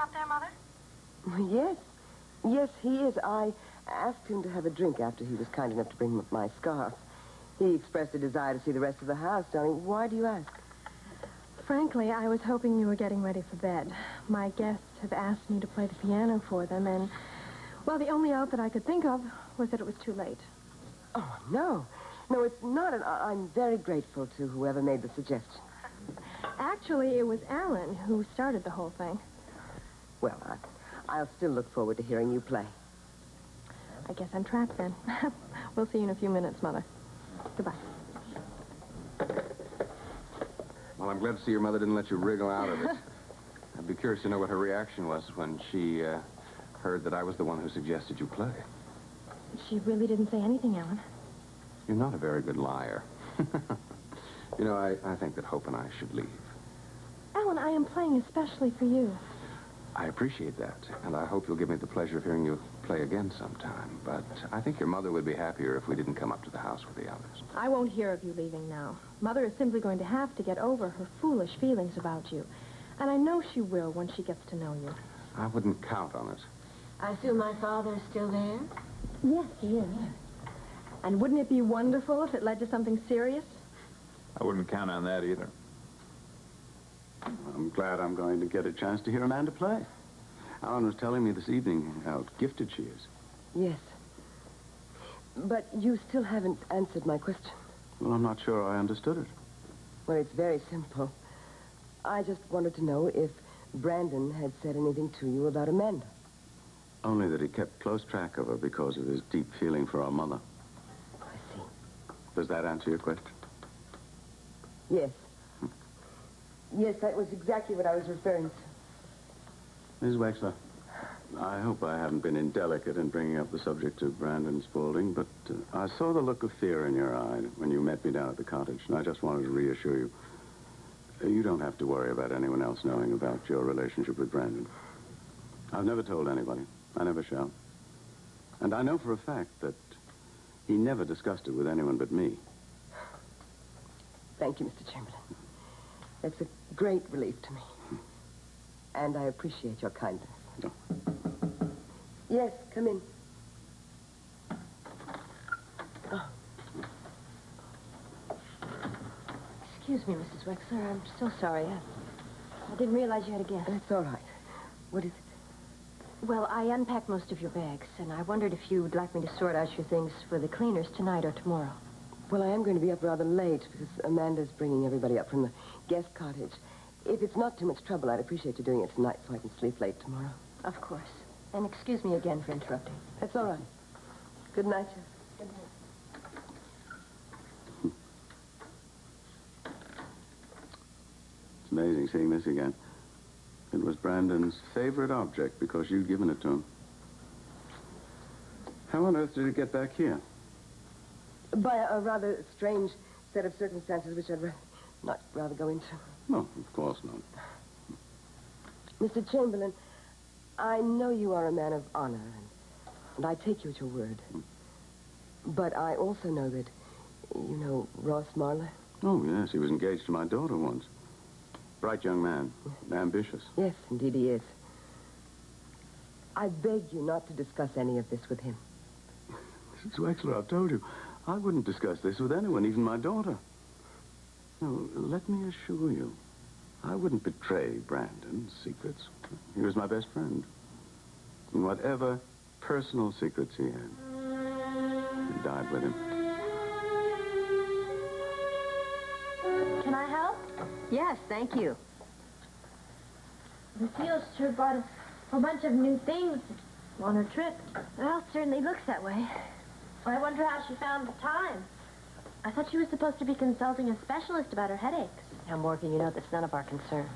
up there, Mother? Yes. Yes, he is. I asked him to have a drink after he was kind enough to bring my scarf. He expressed a desire to see the rest of the house, darling. Why do you ask? Frankly, I was hoping you were getting ready for bed. My guests have asked me to play the piano for them, and, well, the only out that I could think of was that it was too late. Oh, no. No, it's not. I'm very grateful to whoever made the suggestion. Actually, it was Alan who started the whole thing. Well, I'll still look forward to hearing you play. I guess I'm trapped then. We'll see you in a few minutes, Mother. Goodbye. Well, I'm glad to see your mother didn't let you wriggle out of it. I'd be curious to know what her reaction was when she heard that I was the one who suggested you play. She really didn't say anything, Alan. You're not a very good liar. You know, I think that Hope and I should leave. Alan, I am playing especially for you. I appreciate that, and I hope you'll give me the pleasure of hearing you play again sometime. But I think your mother would be happier if we didn't come up to the house with the others. I won't hear of you leaving now. Mother is simply going to have to get over her foolish feelings about you. And I know she will when she gets to know you. I wouldn't count on it. I assume my father's still there? Yes, he is. And wouldn't it be wonderful if it led to something serious? I wouldn't count on that either. I'm glad I'm going to get a chance to hear Amanda play. Alan was telling me this evening how gifted she is. Yes. But you still haven't answered my question. Well, I'm not sure I understood it. Well, it's very simple. I just wanted to know if Brandon had said anything to you about Amanda. Only that he kept close track of her because of his deep feeling for our mother. I see. Does that answer your question? Yes. Yes, that was exactly what I was referring to. Ms. Wexler, I hope I haven't been indelicate in bringing up the subject of Brandon Spaulding, but I saw the look of fear in your eye when you met me down at the cottage, and I just wanted to reassure you. You don't have to worry about anyone else knowing about your relationship with Brandon. I've never told anybody. I never shall. And I know for a fact that he never discussed it with anyone but me. Thank you, Mr. Chamberlain. That's a great relief to me. And I appreciate your kindness. No. Yes, come in. Oh. Excuse me, Mrs. Wexler. I'm so sorry. I didn't realize you had a guest. That's all right. What is it? Well, I unpacked most of your bags, and I wondered if you would like me to sort out your things for the cleaners tonight or tomorrow. Well, I am going to be up rather late because Amanda's bringing everybody up from the guest cottage. If it's not too much trouble, I'd appreciate you doing it tonight so I can sleep late tomorrow. Of course. And excuse me again for interrupting. That's all right. Good night, Jeff. Good night. It's amazing seeing this again. It was Brandon's favorite object because you'd given it to him. How on earth did it get back here? By a rather strange set of circumstances which I'd not rather go into. No, of course not. Mr. Chamberlain, I know you are a man of honor, and I take you at your word. But I also know that you know Ross Marler. Oh, yes, he was engaged to my daughter once. Bright young man, ambitious. Yes, indeed he is. I beg you not to discuss any of this with him. Mrs. Wexler, I've told you, I wouldn't discuss this with anyone, even my daughter. No, let me assure you, I wouldn't betray Brandon's secrets. He was my best friend. And whatever personal secrets he had, he died with him. Can I help? Yes, thank you. Lucille sure bought a whole bunch of new things on her trip. Well, it certainly looks that way. I wonder how she found the time. I thought she was supposed to be consulting a specialist about her headaches. Now, Morgan, you know that's none of our concern.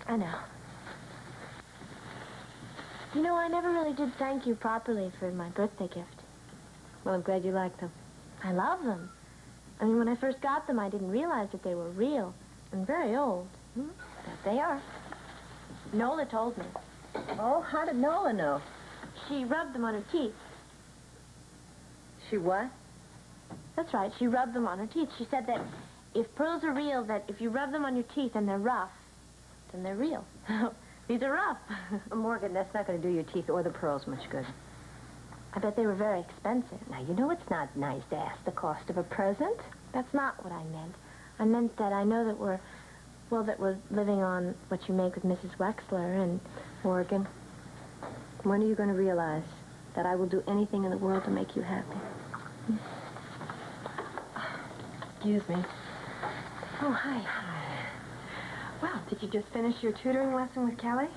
I know. You know, I never really did thank you properly for my birthday gift. Well, I'm glad you like them. I love them. I mean, when I first got them, I didn't realize that they were real and very old. But they are. Nola told me. Oh, how did Nola know? She rubbed them on her teeth. She what? That's right, she rubbed them on her teeth. She said that if pearls are real, that if you rub them on your teeth and they're rough, then they're real. These are rough. Morgan, that's not going to do your teeth or the pearls much good. I bet they were very expensive. Now, you know it's not nice to ask the cost of a present. That's not what I meant. I meant that I know that we're living on what you make with Mrs. Wexler and... Morgan, when are you going to realize that I will do anything in the world to make you happy? Excuse me. Oh, hi. Well, did you just finish your tutoring lesson with Kelly?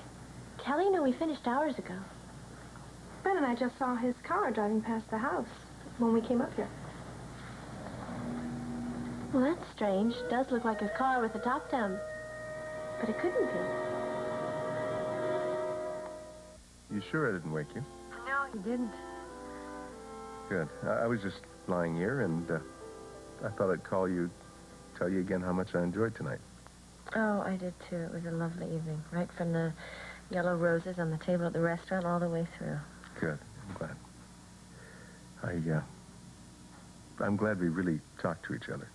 Kelly? No, we finished hours ago. Ben and I just saw his car driving past the house when we came up here. Well, that's strange. It does look like a car with a top down. But it couldn't be. You sure I didn't wake you? No, you didn't. Good. I was just lying here, and I thought I'd call you, tell you again how much I enjoyed tonight. Oh, I did, too. It was a lovely evening. Right from the yellow roses on the table at the restaurant all the way through. Good. I'm glad. I'm glad we really talked to each other.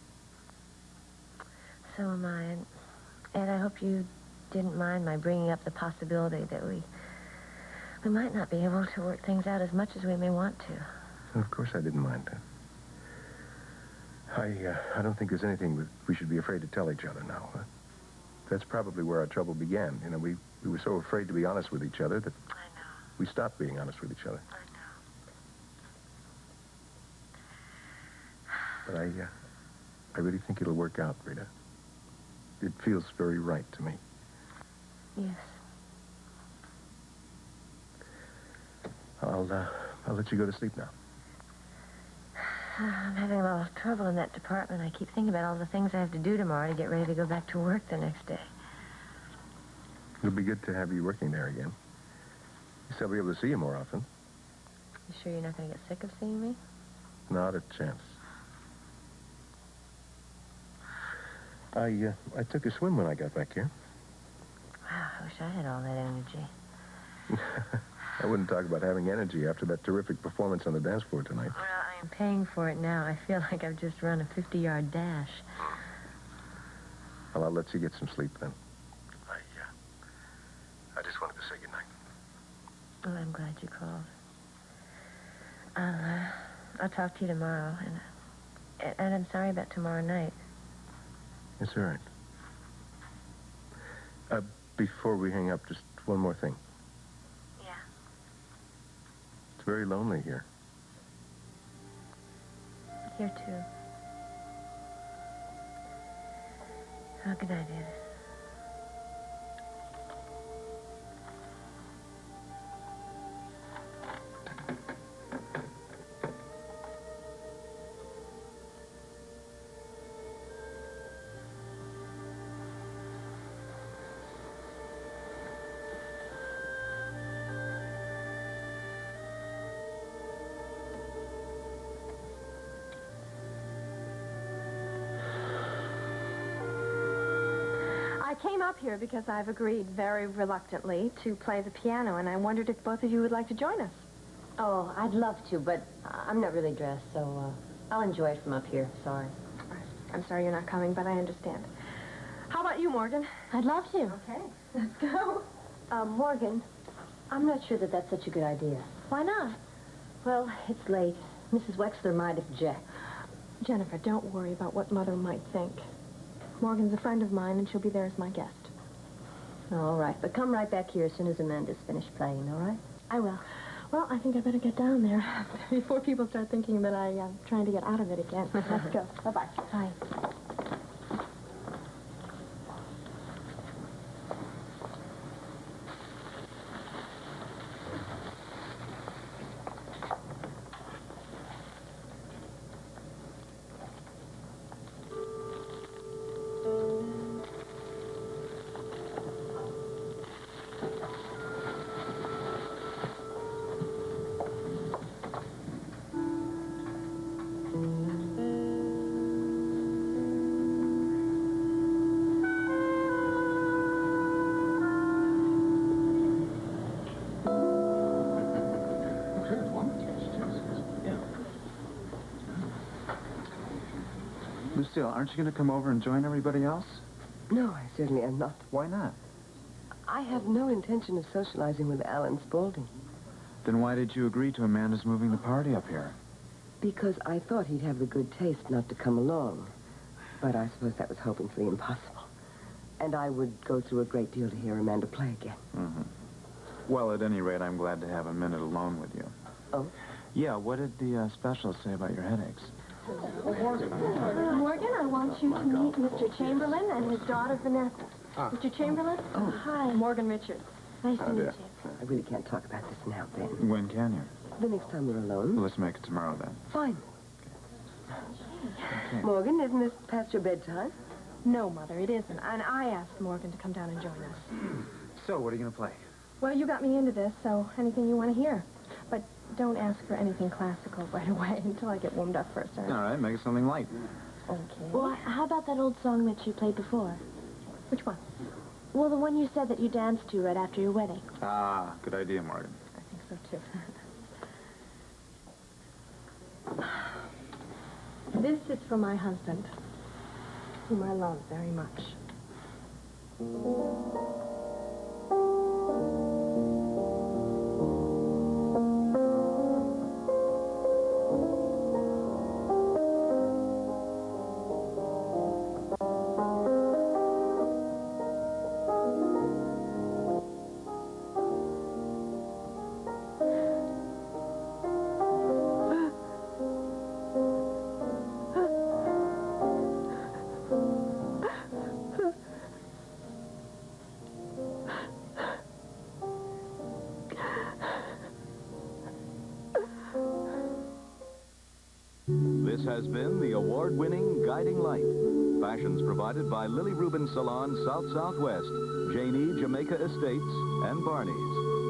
So am I. And I hope you didn't mind my bringing up the possibility that we might not be able to work things out as much as we may want to. And of course I didn't mind that. I don't think there's anything that we should be afraid to tell each other now. That's probably where our trouble began. You know, we were so afraid to be honest with each other that I know. we stopped being honest with each other. I know. But I really think it'll work out, Rita. It feels very right to me. Yes. I'll let you go to sleep now. I'm having a lot of trouble in that department. I keep thinking about all the things I have to do tomorrow to get ready to go back to work the next day. It'll be good to have you working there again. At least I'll be able to see you more often. You sure you're not going to get sick of seeing me? Not a chance. I took a swim when I got back here. Wow, I wish I had all that energy. I wouldn't talk about having energy after that terrific performance on the dance floor tonight. Well, I am paying for it now. I feel like I've just run a 50-yard dash. Well, I'll let you get some sleep then. I just wanted to say goodnight. Well, I'm glad you called. I'll talk to you tomorrow, and I'm sorry about tomorrow night. It's all right. Before we hang up, just one more thing. Yeah. It's very lonely here. Here, too. Oh, good night, Ed. I came up here because I've agreed very reluctantly to play the piano, and I wondered if both of you would like to join us. Oh, I'd love to, but I'm not really dressed, so I'll enjoy it from up here. Sorry. I'm sorry you're not coming, but I understand. How about you, Morgan? I'd love to. Okay, let's go. Morgan, I'm not sure that that's such a good idea. Why not? Well, it's late. Mrs. Wexler might object. Jennifer, don't worry about what Mother might think. Morgan's a friend of mine, and she'll be there as my guest. All right, but come right back here as soon as Amanda's finished playing, all right? I will. Well, I think I better get down there before people start thinking that I'm trying to get out of it again. Let's go. Bye-bye. Bye. Lucille, aren't you going to come over and join everybody else? No, I certainly am not. Why not? I have no intention of socializing with Alan Spaulding. Then why did you agree to Amanda's moving the party up here? Because I thought he'd have the good taste not to come along. But I suppose that was hoping for the impossible. And I would go through a great deal to hear Amanda play again. Mm-hmm. Well, at any rate, I'm glad to have a minute alone with you. Oh? Yeah, what did the specialist say about your headaches? Morgan, I want you to meet Mr. Chamberlain and his daughter, Vanessa. Mr. Chamberlain? Oh. Hi. Morgan Richards. Nice to meet dear. you. I really can't talk about this now, Ben. When can you? The next time we're alone. Well, let's make it tomorrow, then. Fine. Okay. Morgan, isn't this past your bedtime? No, Mother, it isn't. And I asked Morgan to come down and join us. So, what are you going to play? Well, you got me into this, so anything you want to hear. But don't ask for anything classical right away until I get warmed up first, all right? All right, make it something light. Okay. Well, how about that old song that you played before? Which one? Well, the one you said that you danced to right after your wedding. Ah, good idea, Morgan. I think so, too. This is for my husband, whom I love very much. This has been the award-winning Guiding Light. Fashions provided by Lily Rubin Salon South Southwest, Janie Jamaica Estates, and Barney's.